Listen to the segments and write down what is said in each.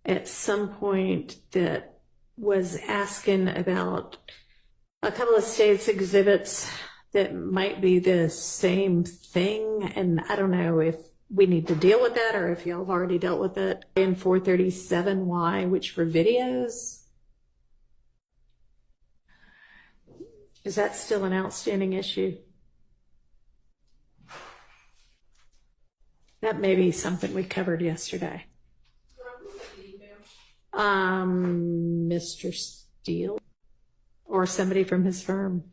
at some point that was asking about a couple of states exhibits that might be the same thing. And I don't know if we need to deal with that or if y'all have already dealt with it. In 437Y, which were videos. Is that still an outstanding issue? That may be something we covered yesterday. Mr. Steele or somebody from his firm.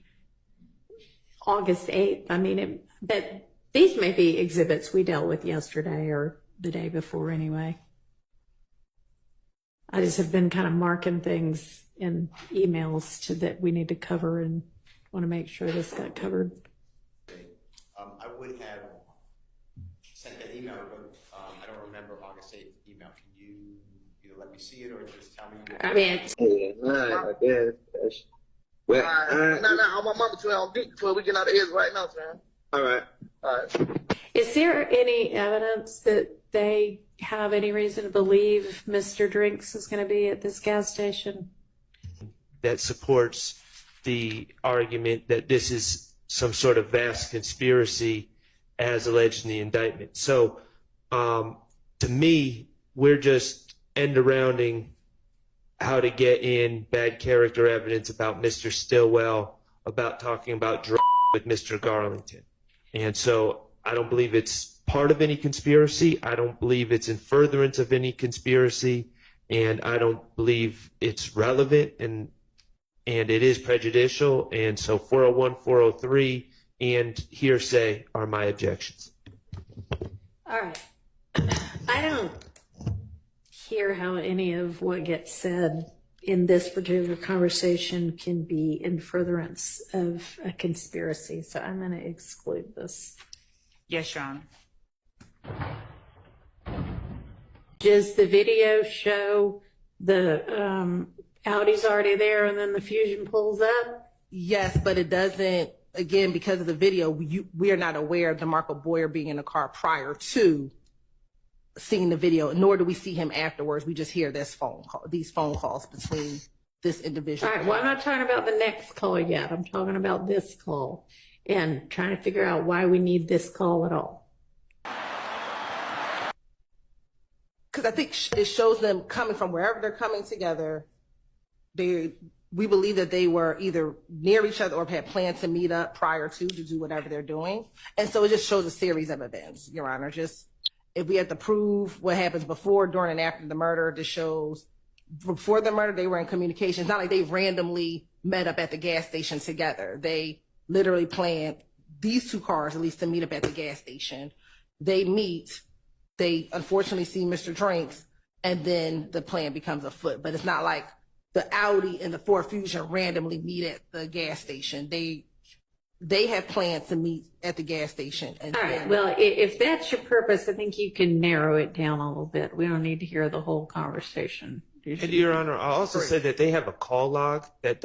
August 8th. I mean, but these may be exhibits we dealt with yesterday or the day before anyway. I just have been kind of marking things in emails that we need to cover and want to make sure this got covered. I would have sent that email, but I don't remember August 8th email. Can you either let me see it or just tell me? I mean, Well, I want mama to on deep before we get out of here right now, man. All right. Is there any evidence that they have any reason to believe Mr. Drinks is going to be at this gas station? That supports the argument that this is some sort of vast conspiracy as alleged in the indictment. So to me, we're just end-arounding how to get in bad character evidence about Mr. Stillwell, about talking about drugs with Mr. Garlington. And so I don't believe it's part of any conspiracy. I don't believe it's in furtherance of any conspiracy. And I don't believe it's relevant and it is prejudicial. And so 401, 403, and hearsay are my objections. All right. I don't hear how any of what gets said in this particular conversation can be in furtherance of a conspiracy. So I'm going to exclude this. Yes, Your Honor. Does the video show the Audi's already there and then the Fusion pulls up? Yes, but it doesn't, again, because of the video, we are not aware of DeMarco Boyer being in the car prior to seeing the video, nor do we see him afterwards. We just hear these phone calls between this individual. All right, well, I'm not talking about the next call yet. I'm talking about this call and trying to figure out why we need this call at all. Because I think it shows them coming from wherever they're coming together. We believe that they were either near each other or had planned to meet up prior to do whatever they're doing. And so it just shows a series of events, Your Honor. Just if we have to prove what happens before, during, and after the murder, this shows before the murder, they were in communication. It's not like they randomly met up at the gas station together. They literally planned these two cars, at least, to meet up at the gas station. They meet. They unfortunately see Mr. Drinks, and then the plan becomes afoot. But it's not like the Audi and the Ford Fusion randomly meet at the gas station. They have plans to meet at the gas station. And all right, well, if that's your purpose, I think you can narrow it down a little bit. We don't need to hear the whole conversation. And Your Honor, I also said that they have a call log that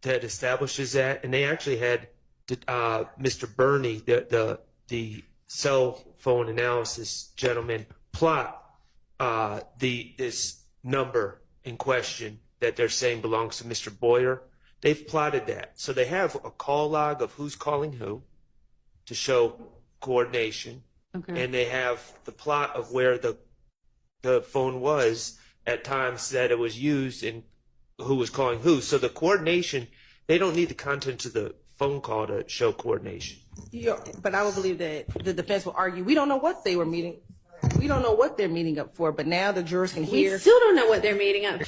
establishes that, and they actually had Mr. Burney, the cell phone analysis gentleman, plot this number in question that they're saying belongs to Mr. Boyer. They've plotted that. So they have a call log of who's calling who to show coordination. Okay. And they have the plot of where the phone was at times that it was used and who was calling who. So the coordination, they don't need the contents of the phone call to show coordination. Yeah, but I would believe that the defense will argue, we don't know what they were meeting. We don't know what they're meeting up for, but now the jurors can hear. We still don't know what they're meeting up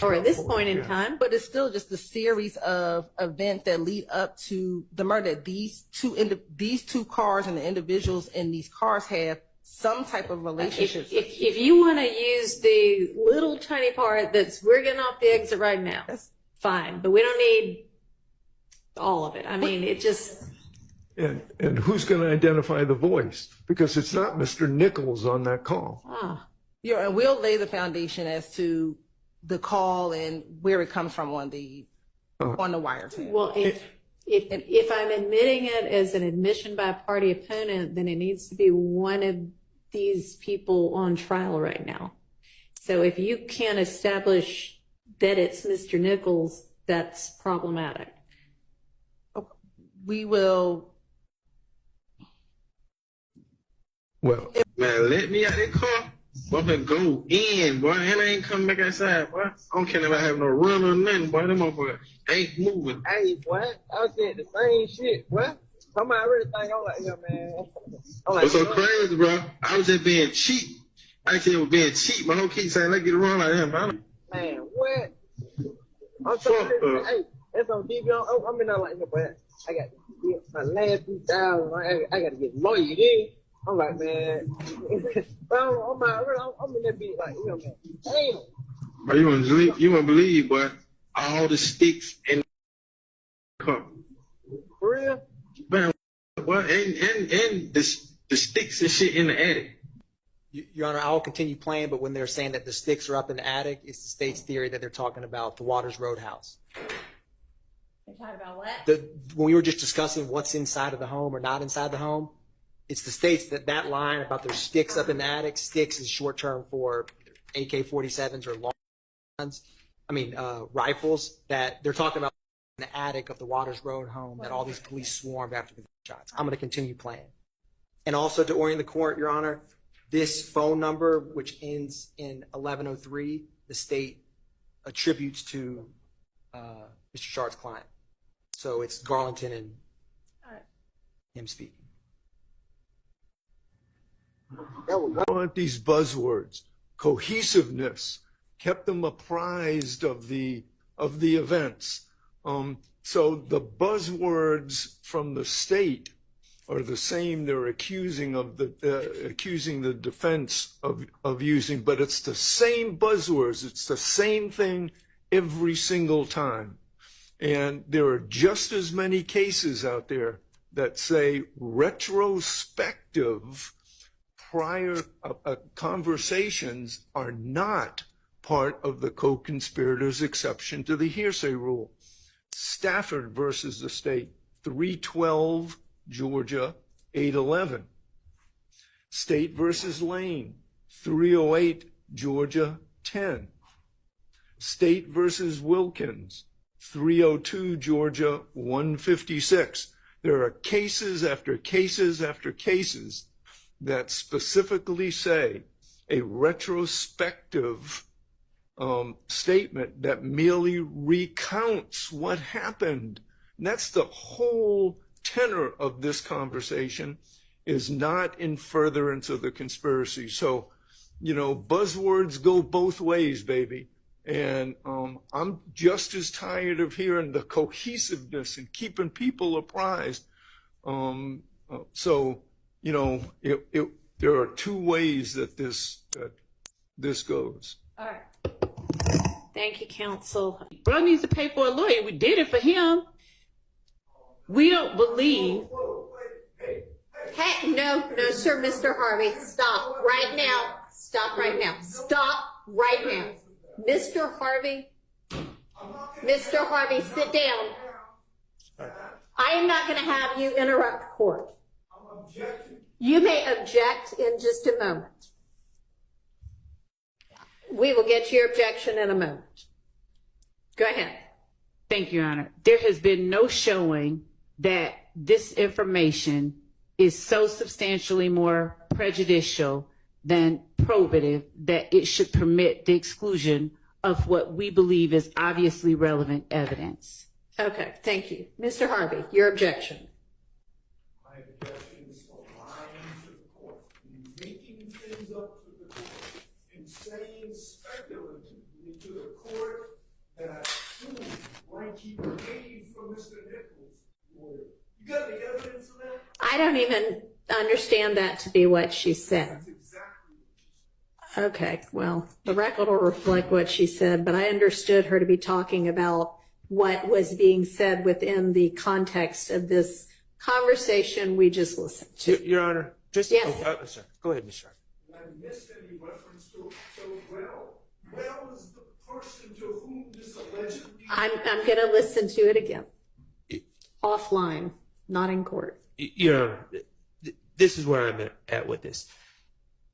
or at this point in time. But it's still just a series of events that lead up to the murder. These two cars and the individuals in these cars have some type of relationship. If you want to use the little tiny part that's we're getting off the exit right now, that's fine. But we don't need all of it. I mean, it just... And who's going to identify the voice? Because it's not Mr. Nichols on that call. Yeah, and we'll lay the foundation as to the call and where it comes from on the wiretap. Well, if I'm admitting it as an admission by a party opponent, then it needs to be one of these people on trial right now. So if you can't establish that it's Mr. Nichols, that's problematic. We will. Well, Man, let me out that car. Boy, I'm gonna go in, boy, and I ain't coming back outside, boy. I don't care if I have no run or nothing, boy. Them motherfuckers ain't moving. Hey, boy, I was saying the same shit, boy. Somebody really think I'm like, yeah, man. I'm like, What's so crazy, bro? I was just being cheap. I said it was being cheap. My whole keep saying, let's get around like that, man. man, what? I'm trying to, hey, that's on DB. I'm in there like, but I got to get my last 2,000. I got to get lawyered in. I'm like, man. But I'm in that beat like, you know, man. Damn. But you won't believe, boy, all the sticks in the car. For real? Man, boy, and the sticks and shit in the attic. Your Honor, I'll continue playing, but when they're saying that the sticks are up in the attic, it's the state's theory that they're talking about the Waters Roadhouse. They're talking about what? When we were just discussing what's inside of the home or not inside the home, it's the states that line about their sticks up in the attic. Sticks is short term for AK-47s or long guns. Rifles that they're talking about in the attic of the Waters Road home that all these police swarmed after the shots. I'm going to continue playing. And also to orient the court, Your Honor, this phone number, which ends in 1103, the state attributes to Mr. Shart's client. So it's Garlington and him speaking. I want these buzzwords, cohesiveness, kept them apprised of the events. So the buzzwords from the state are the same. They're accusing the defense of using, but it's the same buzzwords. It's the same thing every single time. And there are just as many cases out there that say retrospective prior conversations are not part of the co-conspirators exception to the hearsay rule. Stafford versus the state, 312 Georgia 811. State versus Lane, 308 Georgia 10. State versus Wilkins, 302 Georgia 156. There are cases after cases after cases that specifically say a retrospective statement that merely recounts what happened. And that's the whole tenor of this conversation, is not in furtherance of the conspiracy. So, buzzwords go both ways, baby. And I'm just as tired of hearing the cohesiveness and keeping people apprised. There are two ways that this goes. All right. Thank you, counsel. Bro needs to pay for a lawyer. We did it for him. We don't believe. Hey, no, sir, Mr. Harvey, stop right now. Stop right now. Stop right now. Mr. Harvey, sit down. I am not going to have you interrupt the court. You may object in just a moment. We will get to your objection in a moment. Go ahead. Thank you, Your Honor. There has been no showing that this information is so substantially more prejudicial than probative that it should permit the exclusion of what we believe is obviously relevant evidence. Okay, thank you. Mr. Harvey, your objection. My objection is for lying to the court, making things up to the court, and saying speculatively to the court that I assume like he paid for Mr. Nichols' lawyer. You got any evidence of that? I don't even understand that to be what she said. That's exactly what she said. Okay, well, the record will reflect what she said, but I understood her to be talking about what was being said within the context of this conversation we just listened to. Your Honor, just Yes. sir. Go ahead, Mr. I missed any reference to it so well. Well is the person to whom this allegedly. I'm going to listen to it again. Offline, not in court. Your Honor, this is where I'm at with this.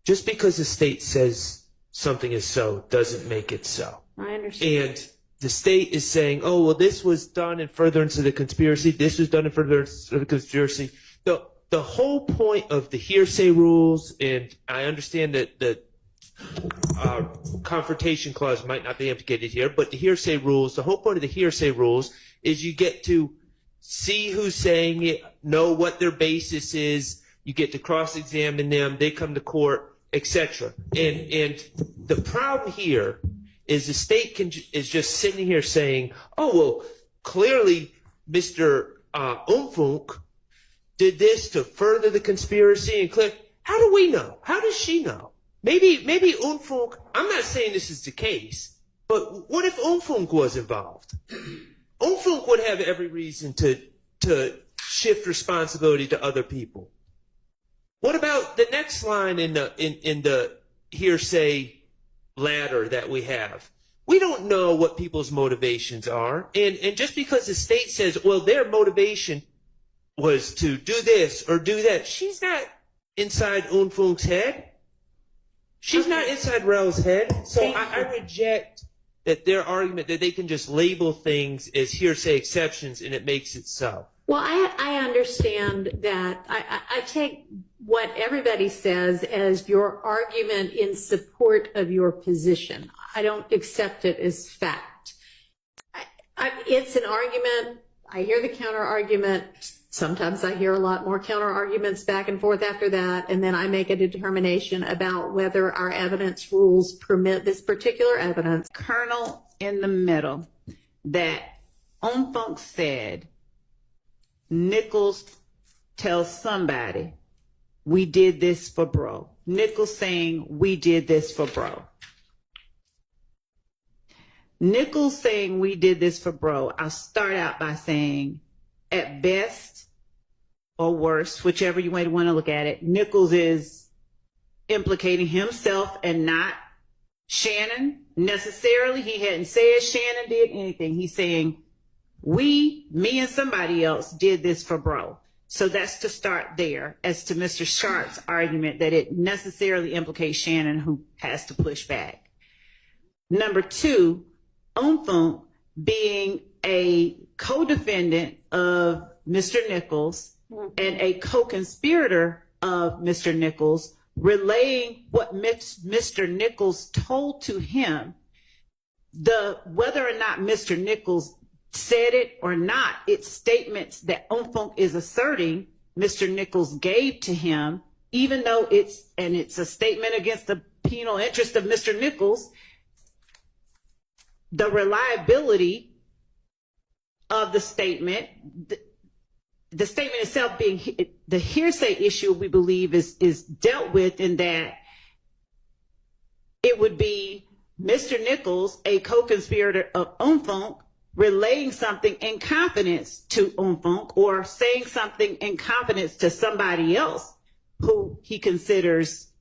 Just because the state says something is so doesn't make it so. I understand. And the state is saying, oh, well, this was done in furtherance of the conspiracy. This was done in furtherance of the conspiracy. The whole point of the hearsay rules, and I understand that the confrontation clause might not be implicated here, but the hearsay rules, the whole point of the hearsay rules is you get to see who's saying it, know what their basis is, you get to cross-examine them, they come to court, etc. And the problem here is the state is just sitting here saying, oh, well, clearly Mr. Umfunk did this to further the conspiracy and clear. How do we know? How does she know? Maybe Umfunk, I'm not saying this is the case, but what if Umfunk was involved? Umfunk would have every reason to shift responsibility to other people. What about the next line in the hearsay ladder that we have? We don't know what people's motivations are. And just because the state says, well, their motivation was to do this or do that, she's not inside Umfunk's head. She's not inside Rel's head. So I reject that their argument that they can just label things as hearsay exceptions and it makes it so. Well, I understand that. I take what everybody says as your argument in support of your position. I don't accept it as fact. It's an argument. I hear the counter argument. Sometimes I hear a lot more counter arguments back and forth after that, and then I make a determination about whether our evidence rules permit this particular evidence. Kernel in the middle that Umfunk said Nichols tells somebody, we did this for bro. Nichols saying, we did this for bro. Nichols saying, we did this for bro. I'll start out by saying, at best or worse, whichever you might want to look at it, Nichols is implicating himself and not Shannon necessarily. He hadn't said Shannon did anything. He's saying, me and somebody else did this for bro. So that's to start there as to Mr. Sharp's argument that it necessarily implicates Shannon, who has to push back. Number two, Umfunk being a co-defendant of Mr. Nichols and a co-conspirator of Mr. Nichols, relaying what Mr. Nichols told to him. Whether or not Mr. Nichols said it or not, it's statements that Umfunk is asserting Mr. Nichols gave to him, even though it's a statement against the penal interest of Mr. Nichols. The reliability of the statement, the statement itself being the hearsay issue, we believe is dealt with in that it would be Mr. Nichols, a co-conspirator of Umfunk, relaying something in confidence to Umfunk or saying something in confidence to somebody else who he considers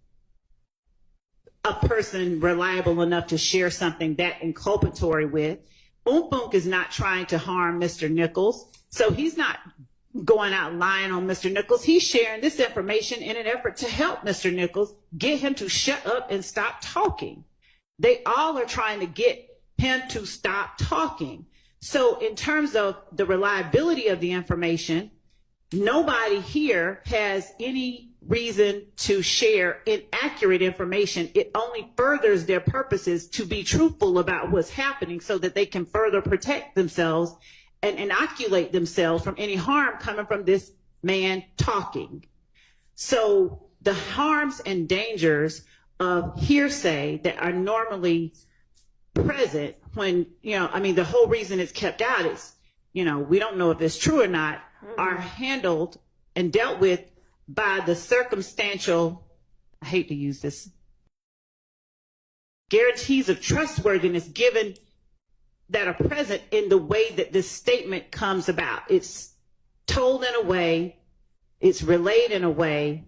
a person reliable enough to share something that inculpatory with. Umfunk is not trying to harm Mr. Nichols, so he's not going out lying on Mr. Nichols. He's sharing this information in an effort to help Mr. Nichols, get him to shut up and stop talking. They all are trying to get him to stop talking. So in terms of the reliability of the information, nobody here has any reason to share inaccurate information. It only furthers their purposes to be truthful about what's happening so that they can further protect themselves and inoculate themselves from any harm coming from this man talking. So the harms and dangers of hearsay that are normally present when, the whole reason it's kept out is, we don't know if it's true or not, are handled and dealt with by the circumstantial, I hate to use this, guarantees of trustworthiness given that are present in the way that this statement comes about. It's told in a way, it's relayed in a way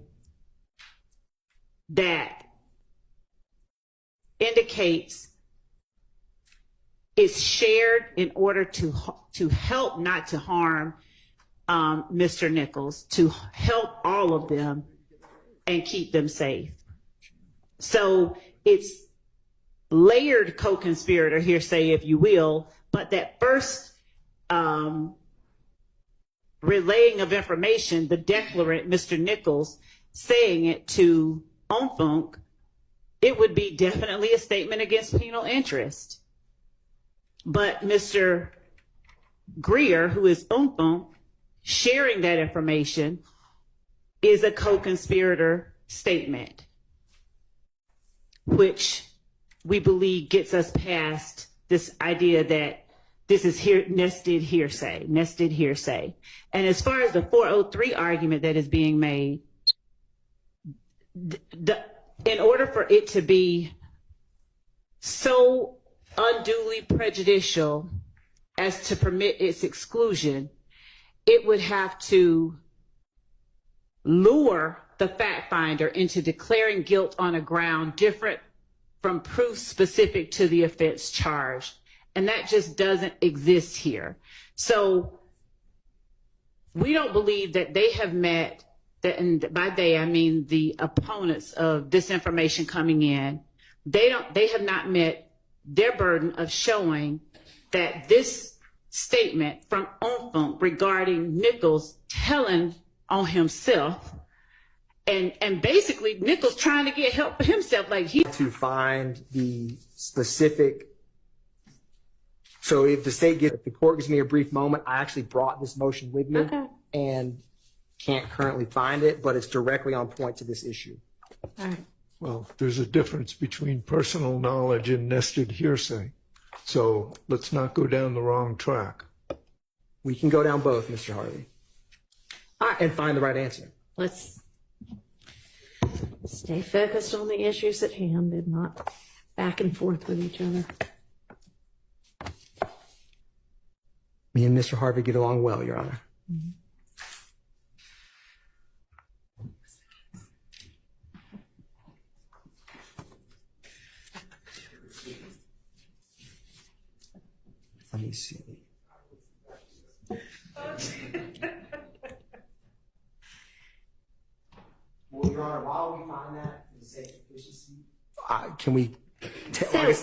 that indicates it's shared in order to help, not to harm Mr. Nichols, to help all of them and keep them safe. So it's layered co-conspirator hearsay, if you will, but that first relaying of information, the declarant, Mr. Nichols, saying it to Onfunk, it would be definitely a statement against penal interest. But Mr. Greer, who is Onfunk, sharing that information is a co-conspirator statement, which we believe gets us past this idea that this is nested hearsay. And as far as the 403 argument that is being made, in order for it to be so unduly prejudicial as to permit its exclusion, it would have to lure the fact finder into declaring guilt on a ground different from proof specific to the offense charged. And that just doesn't exist here. So we don't believe that they have met, that, and by they I mean the opponents of this information coming in, they have not met their burden of showing that this statement from Onfunk regarding Nichols telling on himself, and basically Nichols trying to get help for himself, like he To find the specific. So if the court gives me a brief moment, I actually brought this motion with me and can't currently find it, but it's directly on point to this issue. All right. Well, there's a difference between personal knowledge and nested hearsay. So let's not go down the wrong track. We can go down both, Mr. Harvey, and find the right answer. Let's stay focused on the issues at hand and not back and forth with each other. Me and Mr. Harvey get along well, Your Honor. Let me see. Well, Your Honor, while we find that, can we? So